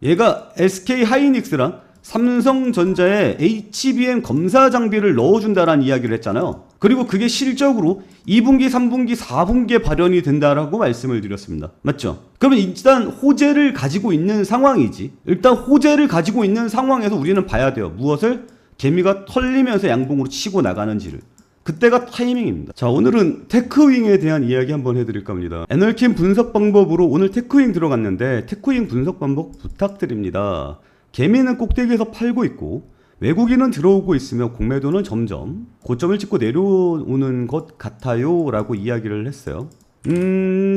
얘가 SK 하이닉스랑 삼성전자에 HBM 검사 장비를 넣어준다라는 이야기를 했잖아요. 그리고 그게 실적으로 2분기, 3분기, 4분기에 발현이 된다라고 말씀을 드렸습니다. 맞죠? 그러면 일단 호재를 가지고 있는 상황이지. 일단 호재를 가지고 있는 상황에서 우리는 봐야 돼요. 무엇을? 개미가 털리면서 양봉으로 치고 나가는지를. 그때가 타이밍입니다. 자, 오늘은 테크윙에 대한 이야기 한번 해드릴까 합니다. 애널킴 분석 방법으로 오늘 테크윙 들어갔는데 테크윙 분석 방법 부탁드립니다. 개미는 꼭대기에서 팔고 있고 외국인은 들어오고 있으며 공매도는 점점 고점을 찍고 내려오는 것 같아요 라고 이야기를 했어요.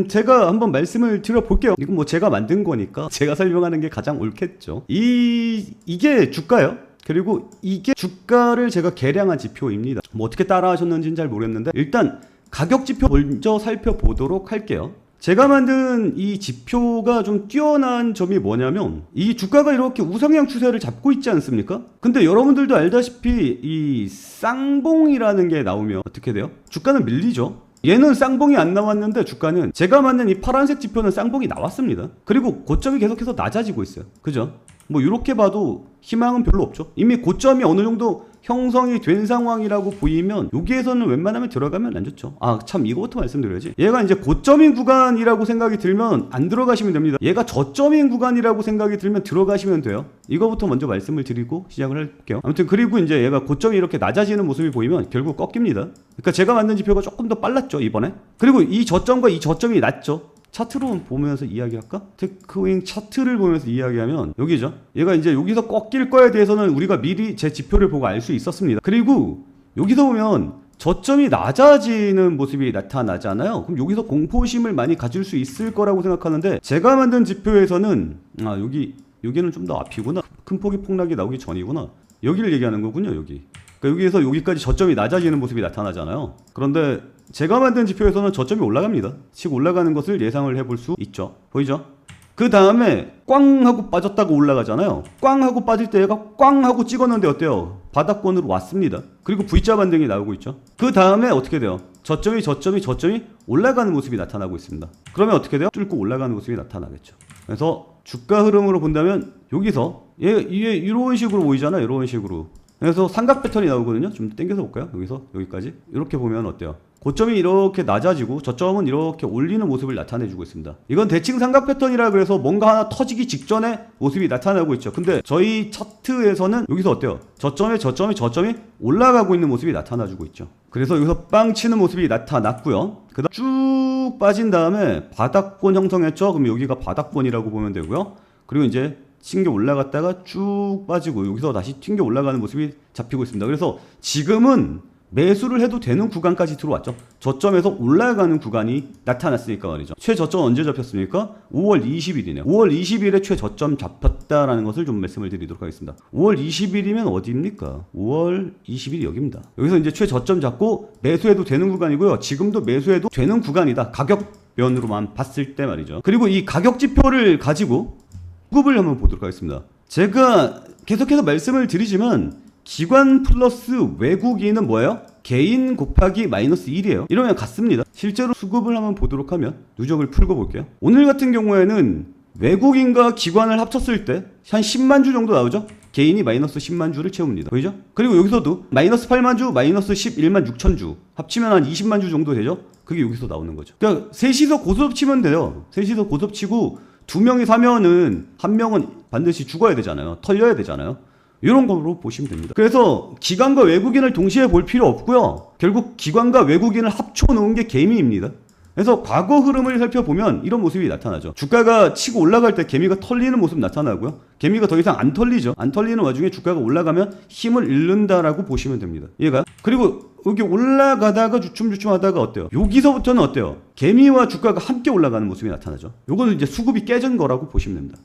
제가 한번 말씀을 드려볼게요. 이건 뭐 제가 만든 거니까 제가 설명하는 게 가장 옳겠죠. 이게 주가예요. 그리고 이게 주가를 제가 계량한 지표입니다. 뭐 어떻게 따라하셨는지는 잘 모르겠는데 일단 가격 지표 먼저 살펴보도록 할게요. 제가 만든 이 지표가 좀 뛰어난 점이 뭐냐면 이 주가가 이렇게 우상향 추세를 잡고 있지 않습니까? 근데 여러분들도 알다시피 이 쌍봉이라는 게 나오면 어떻게 돼요? 주가는 밀리죠. 얘는 쌍봉이 안 나왔는데 주가는 제가 만든 이 파란색 지표는 쌍봉이 나왔습니다. 그리고 고점이 계속해서 낮아지고 있어요. 그죠? 뭐 이렇게 봐도 희망은 별로 없죠. 이미 고점이 어느 정도 형성이 된 상황이라고 보이면 여기에서는 웬만하면 들어가면 안 좋죠. 아, 참 이거부터 말씀드려야지. 얘가 이제 고점인 구간이라고 생각이 들면 안 들어가시면 됩니다. 얘가 저점인 구간이라고 생각이 들면 들어가시면 돼요. 이거부터 먼저 말씀을 드리고 시작을 할게요. 아무튼 그리고 이제 얘가 고점이 이렇게 낮아지는 모습이 보이면 결국 꺾입니다. 그러니까 제가 만든 지표가 조금 더 빨랐죠, 이번에. 그리고 이 저점과 이 저점이 낮죠. 차트로 보면서 이야기할까? 테크윙 차트를 보면서 이야기하면 여기죠. 얘가 이제 여기서 꺾일 거에 대해서는 우리가 미리 제 지표를 보고 알 수 있었습니다. 그리고 여기서 보면 저점이 낮아지는 모습이 나타나잖아요. 그럼 여기서 공포심을 많이 가질 수 있을 거라고 생각하는데 제가 만든 지표에서는 여기는 좀 더 앞이구나. 큰 폭의 폭락이 나오기 전이구나. 여기를 얘기하는 거군요. 여기. 그러니까 여기에서 여기까지 저점이 낮아지는 모습이 나타나잖아요. 그런데 제가 만든 지표에서는 저점이 올라갑니다. 치고 올라가는 것을 예상을 해볼 수 있죠. 보이죠? 그 다음에 꽝 하고 빠졌다가 올라가잖아요. 꽝 하고 빠질 때 얘가 꽝 하고 찍었는데 어때요? 바닥권으로 왔습니다. 그리고 V자 반등이 나오고 있죠. 그 다음에 어떻게 돼요? 저점이 올라가는 모습이 나타나고 있습니다. 그러면 어떻게 돼요? 뚫고 올라가는 모습이 나타나겠죠. 그래서 주가 흐름으로 본다면 여기서 얘 이런 식으로 보이잖아요. 이런 식으로. 그래서 삼각 패턴이 나오거든요. 좀 당겨서 볼까요? 여기서 여기까지 이렇게 보면 어때요? 고점이 이렇게 낮아지고 저점은 이렇게 올리는 모습을 나타내주고 있습니다. 이건 대칭 삼각 패턴이라 그래서 뭔가 하나 터지기 직전에 모습이 나타나고 있죠. 근데 저희 차트에서는 여기서 어때요? 저점이 올라가고 있는 모습이 나타나주고 있죠. 그래서 여기서 빵 치는 모습이 나타났고요. 그 다음 쭉 빠진 다음에 바닥권 형성했죠. 그럼 여기가 바닥권이라고 보면 되고요. 그리고 이제 튕겨 올라갔다가 쭉 빠지고 여기서 다시 튕겨 올라가는 모습이 잡히고 있습니다. 그래서 지금은 매수를 해도 되는 구간까지 들어왔죠. 저점에서 올라가는 구간이 나타났으니까 말이죠. 최저점 언제 잡혔습니까? 5월 20일이네요. 5월 20일에 최저점 잡혔다라는 것을 좀 말씀을 드리도록 하겠습니다. 5월 20일이면 어디입니까? 5월 20일이 여기입니다. 여기서 이제 최저점 잡고 매수해도 되는 구간이고요. 지금도 매수해도 되는 구간이다. 가격 면으로만 봤을 때 말이죠. 그리고 이 가격 지표를 가지고 수급을 한번 보도록 하겠습니다. 제가 계속해서 말씀을 드리지만 기관 플러스 외국인은 뭐예요? 개인 곱하기 마이너스 1이에요. 이러면 같습니다. 실제로 수급을 한번 보도록 하면 누적을 풀고 볼게요. 오늘 같은 경우에는 외국인과 기관을 합쳤을 때 한 10만 주 정도 나오죠? 개인이 마이너스 10만 주를 채웁니다. 보이죠? 그리고 여기서도 마이너스 8만 주, 마이너스 11만 6천 주 합치면 한 20만 주 정도 되죠? 그게 여기서 나오는 거죠. 그러니까 셋이서 고스톱 치면 돼요. 셋이서 고스톱 치고 두 명이 사면은 한 명은 반드시 죽어야 되잖아요. 털려야 되잖아요. 이런 거로 보시면 됩니다. 그래서 기관과 외국인을 동시에 볼 필요 없고요. 결국 기관과 외국인을 합쳐놓은 게 개미입니다. 그래서 과거 흐름을 살펴보면 이런 모습이 나타나죠. 주가가 치고 올라갈 때 개미가 털리는 모습 나타나고요. 개미가 더 이상 안 털리죠. 안 털리는 와중에 주가가 올라가면 힘을 잃는다라고 보시면 됩니다. 이해가요? 그리고 여기 올라가다가 주춤주춤 하다가 어때요? 여기서부터는 어때요? 개미와 주가가 함께 올라가는 모습이 나타나죠. 요거는 이제 수급이 깨진 거라고 보시면 됩니다.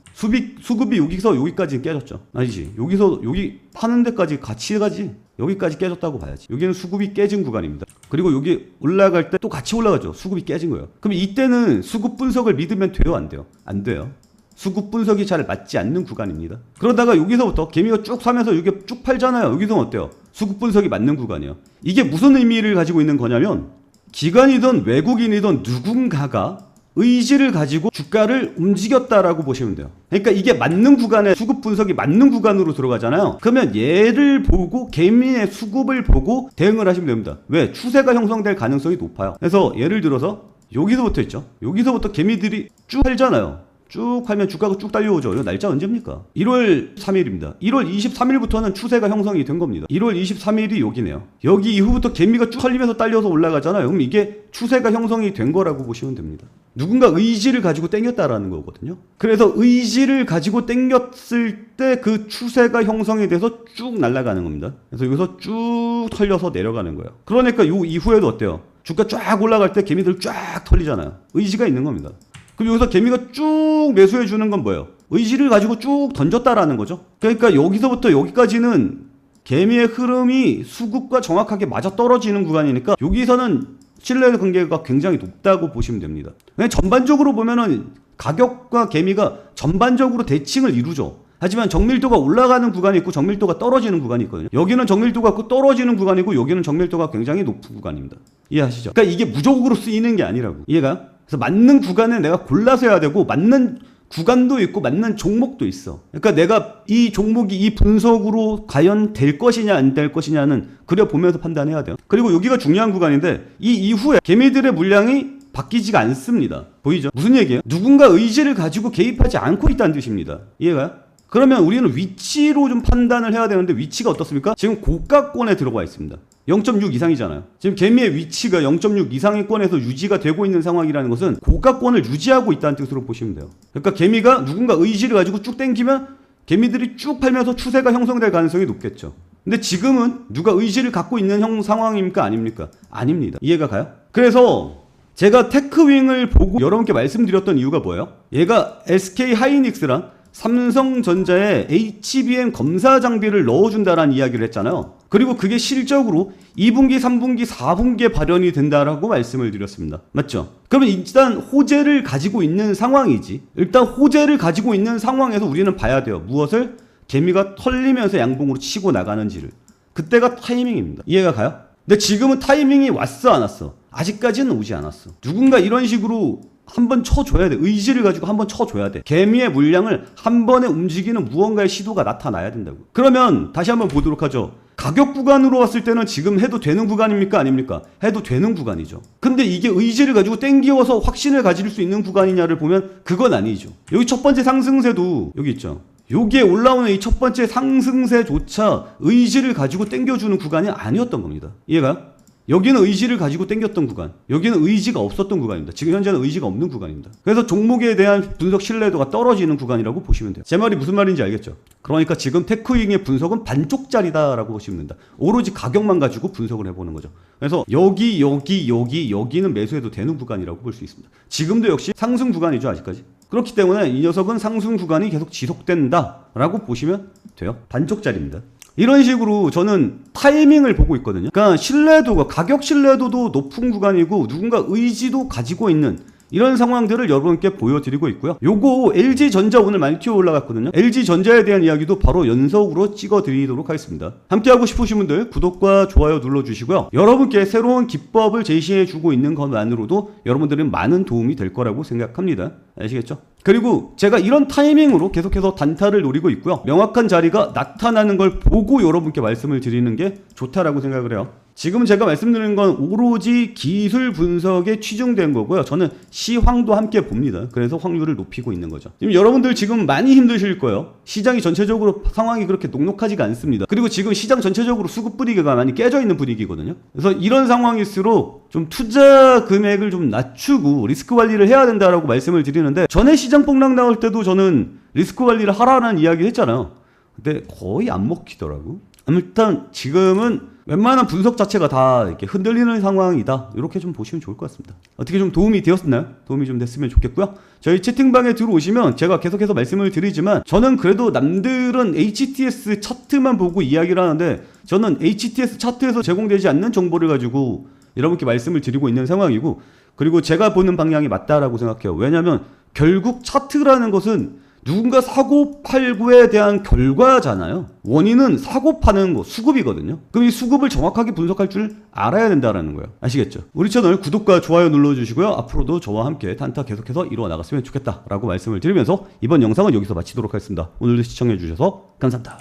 수급이 여기서 여기까지 깨졌죠. 아니지. 여기서 여기 파는 데까지 같이 가지. 여기까지 깨졌다고 봐야지. 여기는 수급이 깨진 구간입니다. 그리고 여기 올라갈 때 또 같이 올라가죠. 수급이 깨진 거예요. 그럼 이때는 수급 분석을 믿으면 돼요? 안 돼요? 안 돼요. 수급 분석이 잘 맞지 않는 구간입니다. 그러다가 여기서부터 개미가 쭉 사면서 이게 쭉 팔잖아요. 여기서는 어때요? 수급 분석이 맞는 구간이에요. 이게 무슨 의미를 가지고 있는 거냐면 기관이든 외국인이든 누군가가 의지를 가지고 주가를 움직였다라고 보시면 돼요. 그러니까 이게 맞는 구간에 수급 분석이 맞는 구간으로 들어가잖아요. 그러면 얘를 보고 개미의 수급을 보고 대응을 하시면 됩니다. 왜? 추세가 형성될 가능성이 높아요. 그래서 예를 들어서 여기서부터 있죠. 여기서부터 개미들이 쭉 팔잖아요. 쭉 팔면 주가가 쭉 달려오죠. 이거 날짜 언제입니까? 1월 3일입니다. 1월 23일부터는 추세가 형성이 된 겁니다. 1월 23일이 여기네요. 여기 이후부터 개미가 쭉 팔리면서 딸려서 올라가잖아요. 그럼 이게 추세가 형성이 된 거라고 보시면 됩니다. 누군가 의지를 가지고 땡겼다라는 거거든요. 그래서 의지를 가지고 땡겼을 때 그 추세가 형성이 돼서 쭉 날아가는 겁니다. 그래서 여기서 쭉 털려서 내려가는 거예요. 그러니까 요 이후에도 어때요? 주가 쫙 올라갈 때 개미들 쫙 털리잖아요. 의지가 있는 겁니다. 그럼 여기서 개미가 쭉 매수해 주는 건 뭐예요? 의지를 가지고 쭉 던졌다라는 거죠. 그러니까 여기서부터 여기까지는 개미의 흐름이 수급과 정확하게 맞아 떨어지는 구간이니까 여기서는 신뢰 관계가 굉장히 높다고 보시면 됩니다. 전반적으로 보면은 가격과 개미가 전반적으로 대칭을 이루죠. 하지만 정밀도가 올라가는 구간이 있고 정밀도가 떨어지는 구간이 있거든요. 여기는 정밀도가 떨어지는 구간이고 여기는 정밀도가 굉장히 높은 구간입니다. 이해하시죠? 그러니까 이게 무적으로 쓰이는 게 아니라고. 이해가? 그래서 맞는 구간을 내가 골라서 해야 되고 맞는 구간도 있고 맞는 종목도 있어. 그러니까 내가 이 종목이 이 분석으로 과연 될 것이냐 안 될 것이냐는 그려보면서 판단해야 돼요. 그리고 여기가 중요한 구간인데 이 이후에 개미들의 물량이 바뀌지가 않습니다. 보이죠? 무슨 얘기예요? 누군가 의지를 가지고 개입하지 않고 있다는 뜻입니다. 이해가요? 그러면 우리는 위치로 좀 판단을 해야 되는데 위치가 어떻습니까? 지금 고가권에 들어가 있습니다. 0.6 이상이잖아요. 지금 개미의 위치가 0.6 이상위권에서 유지가 되고 있는 상황이라는 것은 고가권을 유지하고 있다는 뜻으로 보시면 돼요. 그러니까 개미가 누군가 의지를 가지고 쭉 당기면 개미들이 쭉 팔면서 추세가 형성될 가능성이 높겠죠. 근데 지금은 누가 의지를 갖고 있는 상황입니까? 아닙니까? 아닙니다. 이해가 가요? 그래서 제가 테크윙을 보고 여러분께 말씀드렸던 이유가 뭐예요? 얘가 SK 하이닉스랑 삼성전자에 HBM 검사 장비를 넣어준다라는 이야기를 했잖아요. 그리고 그게 실적으로 2분기, 3분기, 4분기에 발현이 된다라고 말씀을 드렸습니다. 맞죠? 그러면 일단 호재를 가지고 있는 상황이지. 일단 호재를 가지고 있는 상황에서 우리는 봐야 돼요. 무엇을? 개미가 털리면서 양봉으로 치고 나가는지를. 그때가 타이밍입니다. 이해가 가요? 근데 지금은 타이밍이 왔어 안 왔어? 아직까지는 오지 않았어. 누군가 이런 식으로 한번 쳐줘야 돼. 의지를 가지고 한번 쳐줘야 돼. 개미의 물량을 한 번에 움직이는 무언가의 시도가 나타나야 된다고. 그러면 다시 한번 보도록 하죠. 가격 구간으로 왔을 때는 지금 해도 되는 구간입니까? 아닙니까? 해도 되는 구간이죠. 근데 이게 의지를 가지고 땡기워서 확신을 가질 수 있는 구간이냐를 보면 그건 아니죠. 여기 첫 번째 상승세도 여기 있죠. 여기에 올라오는 이 첫 번째 상승세조차 의지를 가지고 땡겨주는 구간이 아니었던 겁니다. 이해가? 여기는 의지를 가지고 땡겼던 구간, 여기는 의지가 없었던 구간입니다. 지금 현재는 의지가 없는 구간입니다. 그래서 종목에 대한 분석 신뢰도가 떨어지는 구간이라고 보시면 돼요. 제 말이 무슨 말인지 알겠죠? 그러니까 지금 테크윙의 분석은 반쪽짜리다라고 보시면 된다. 오로지 가격만 가지고 분석을 해보는 거죠. 그래서 여기는 매수해도 되는 구간이라고 볼 수 있습니다. 지금도 역시 상승 구간이죠, 아직까지. 그렇기 때문에 이 녀석은 상승 구간이 계속 지속된다라고 보시면 돼요. 반쪽짜리입니다. 이런 식으로 저는 타이밍을 보고 있거든요. 그러니까 신뢰도가, 가격 신뢰도도 높은 구간이고 누군가 의지도 가지고 있는 이런 상황들을 여러분께 보여드리고 있고요. 요거 LG전자 오늘 많이 튀어 올라갔거든요. LG전자에 대한 이야기도 바로 연속으로 찍어드리도록 하겠습니다. 함께하고 싶으신 분들 구독과 좋아요 눌러주시고요. 여러분께 새로운 기법을 제시해주고 있는 것만으로도 여러분들은 많은 도움이 될 거라고 생각합니다. 아시겠죠? 그리고 제가 이런 타이밍으로 계속해서 단타를 노리고 있고요. 명확한 자리가 나타나는 걸 보고 여러분께 말씀을 드리는 게 좋다라고 생각을 해요. 지금 제가 말씀드리는 건 오로지 기술 분석에 치중된 거고요. 저는 시황도 함께 봅니다. 그래서 확률을 높이고 있는 거죠. 지금 여러분들 지금 많이 힘드실 거예요. 시장이 전체적으로 상황이 그렇게 녹록하지가 않습니다. 그리고 지금 시장 전체적으로 수급 분위기가 많이 깨져 있는 분위기거든요. 그래서 이런 상황일수록 좀 투자 금액을 좀 낮추고 리스크 관리를 해야 된다라고 말씀을 드리는데, 전에 시장 폭락 나올 때도 저는 리스크 관리를 하라는 이야기 했잖아요. 근데 거의 안 먹히더라고. 일단 지금은 웬만한 분석 자체가 다 이렇게 흔들리는 상황이다. 이렇게 좀 보시면 좋을 것 같습니다. 어떻게 좀 도움이 되었나요? 도움이 좀 됐으면 좋겠고요. 저희 채팅방에 들어오시면 제가 계속해서 말씀을 드리지만, 저는 그래도 남들은 HTS 차트만 보고 이야기를 하는데 저는 HTS 차트에서 제공되지 않는 정보를 가지고 여러분께 말씀을 드리고 있는 상황이고, 그리고 제가 보는 방향이 맞다라고 생각해요. 왜냐하면 결국 차트라는 것은 누군가 사고 팔고에 대한 결과잖아요. 원인은 사고 파는 거, 수급이거든요. 그럼 이 수급을 정확하게 분석할 줄 알아야 된다는 거예요. 아시겠죠? 우리 채널 구독과 좋아요 눌러주시고요. 앞으로도 저와 함께 단타 계속해서 이루어 나갔으면 좋겠다라고 말씀을 드리면서 이번 영상은 여기서 마치도록 하겠습니다. 오늘도 시청해주셔서 감사합니다.